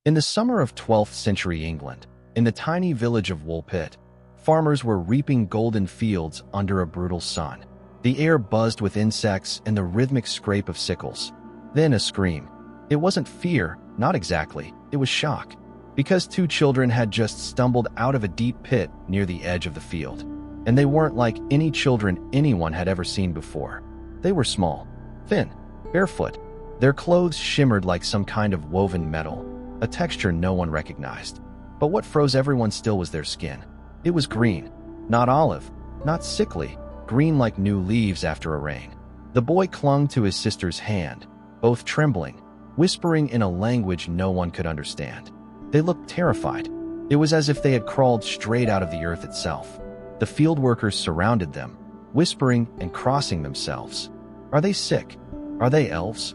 In the summer of 12th century England, in the tiny village of Woolpit, farmers were reaping golden fields under a brutal sun. The air buzzed with insects and the rhythmic scrape of sickles. Then a scream. It wasn't fear, not exactly, it was shock. Because two children had just stumbled out of a deep pit near the edge of the field. And they weren't like any children anyone had ever seen before. They were small, thin, barefoot. Their clothes shimmered like some kind of woven metal, a texture no one recognized. But what froze everyone still was their skin. It was green, not olive, not sickly, green like new leaves after a rain. The boy clung to his sister's hand, both trembling, whispering in a language no one could understand. They looked terrified. It was as if they had crawled straight out of the earth itself. The field workers surrounded them, whispering and crossing themselves. Are they sick? Are they elves?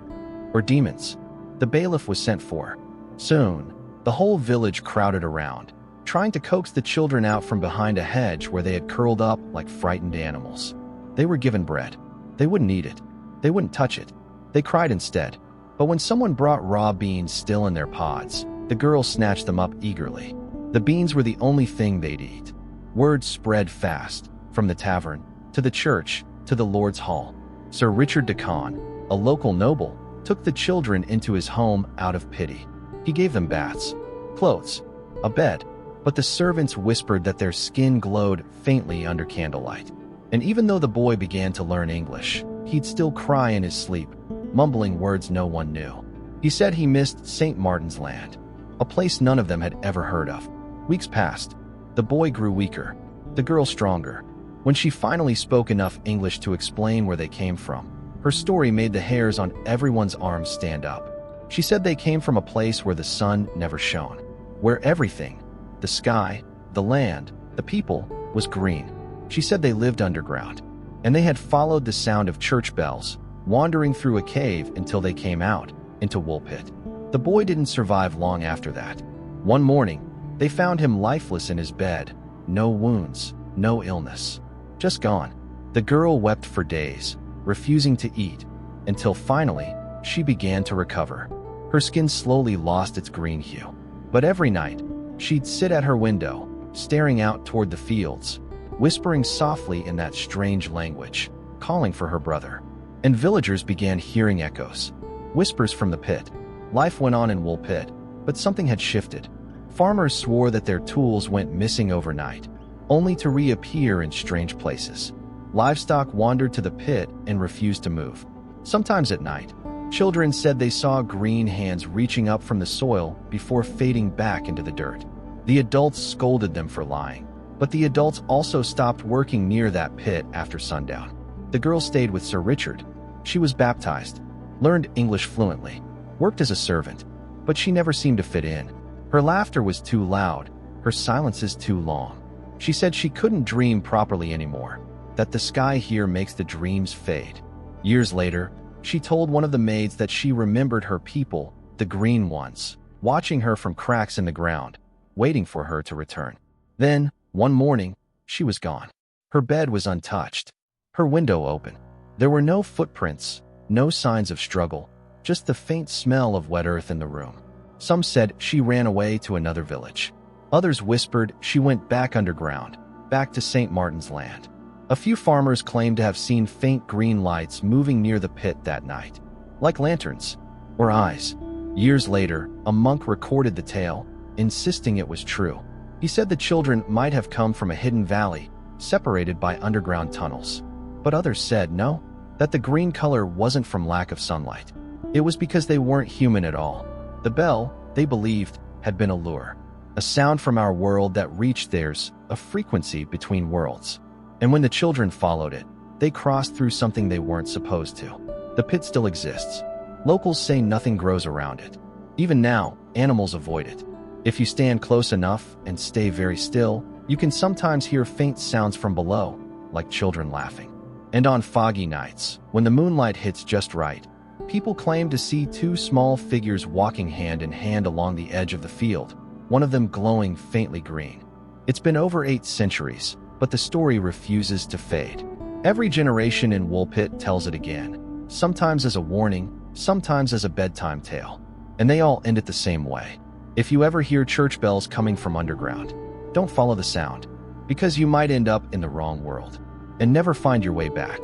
Or demons? The bailiff was sent for. Soon, the whole village crowded around, trying to coax the children out from behind a hedge where they had curled up like frightened animals. They were given bread. They wouldn't eat it. They wouldn't touch it. They cried instead. But when someone brought raw beans still in their pods, the girls snatched them up eagerly. The beans were the only thing they'd eat. Word spread fast, from the tavern, to the church, to the Lord's Hall. Sir Richard de Conn, a local noble, took the children into his home out of pity. He gave them baths, clothes, a bed, but the servants whispered that their skin glowed faintly under candlelight. And even though the boy began to learn English, he'd still cry in his sleep, mumbling words no one knew. He said he missed St. Martin's Land, a place none of them had ever heard of. Weeks passed. The boy grew weaker, the girl stronger. When she finally spoke enough English to explain where they came from, her story made the hairs on everyone's arms stand up. She said they came from a place where the sun never shone, where everything, the sky, the land, the people, was green. She said they lived underground, and they had followed the sound of church bells, wandering through a cave until they came out into Woolpit. The boy didn't survive long after that. One morning, they found him lifeless in his bed, no wounds, no illness, just gone. The girl wept for days, refusing to eat, until finally, she began to recover. Her skin slowly lost its green hue. But every night, she'd sit at her window, staring out toward the fields, whispering softly in that strange language, calling for her brother. And villagers began hearing echoes, whispers from the pit. Life went on in Woolpit, but something had shifted. Farmers swore that their tools went missing overnight, only to reappear in strange places. Livestock wandered to the pit and refused to move. Sometimes at night, children said they saw green hands reaching up from the soil before fading back into the dirt. The adults scolded them for lying, but the adults also stopped working near that pit after sundown. The girl stayed with Sir Richard. She was baptized, learned English fluently, worked as a servant, but she never seemed to fit in. Her laughter was too loud, her silences too long. She said she couldn't dream properly anymore, that the sky here makes the dreams fade. Years later, she told one of the maids that she remembered her people, the green ones, watching her from cracks in the ground, waiting for her to return. Then, one morning, she was gone. Her bed was untouched, her window open. There were no footprints, no signs of struggle, just the faint smell of wet earth in the room. Some said she ran away to another village. Others whispered she went back underground, back to St. Martin's Land. A few farmers claimed to have seen faint green lights moving near the pit that night, like lanterns or eyes. Years later, a monk recorded the tale, insisting it was true. He said the children might have come from a hidden valley, separated by underground tunnels. But others said no, that the green color wasn't from lack of sunlight. It was because they weren't human at all. The bell, they believed, had been a lure, a sound from our world that reached theirs, a frequency between worlds. And when the children followed it, they crossed through something they weren't supposed to. The pit still exists. Locals say nothing grows around it. Even now, animals avoid it. If you stand close enough and stay very still, you can sometimes hear faint sounds from below, like children laughing. And on foggy nights, when the moonlight hits just right, people claim to see two small figures walking hand in hand along the edge of the field, one of them glowing faintly green. It's been over 8 centuries, but the story refuses to fade. Every generation in Woolpit tells it again, sometimes as a warning, sometimes as a bedtime tale, and they all end it the same way. If you ever hear church bells coming from underground, don't follow the sound, because you might end up in the wrong world and never find your way back.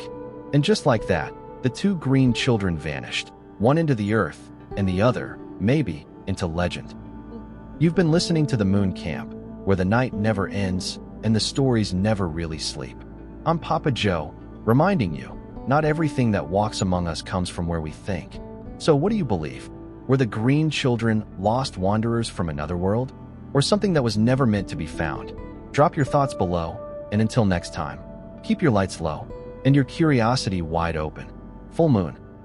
And just like that, the two green children vanished, one into the earth and the other, maybe, into legend. You've been listening to The Moon Camp, where the night never ends and the stories never really sleep. I'm Papa Joe, reminding you, not everything that walks among us comes from where we think. So what do you believe? Were the green children lost wanderers from another world? Or something that was never meant to be found? Drop your thoughts below, and until next time, keep your lights low and your curiosity wide open. Full moon.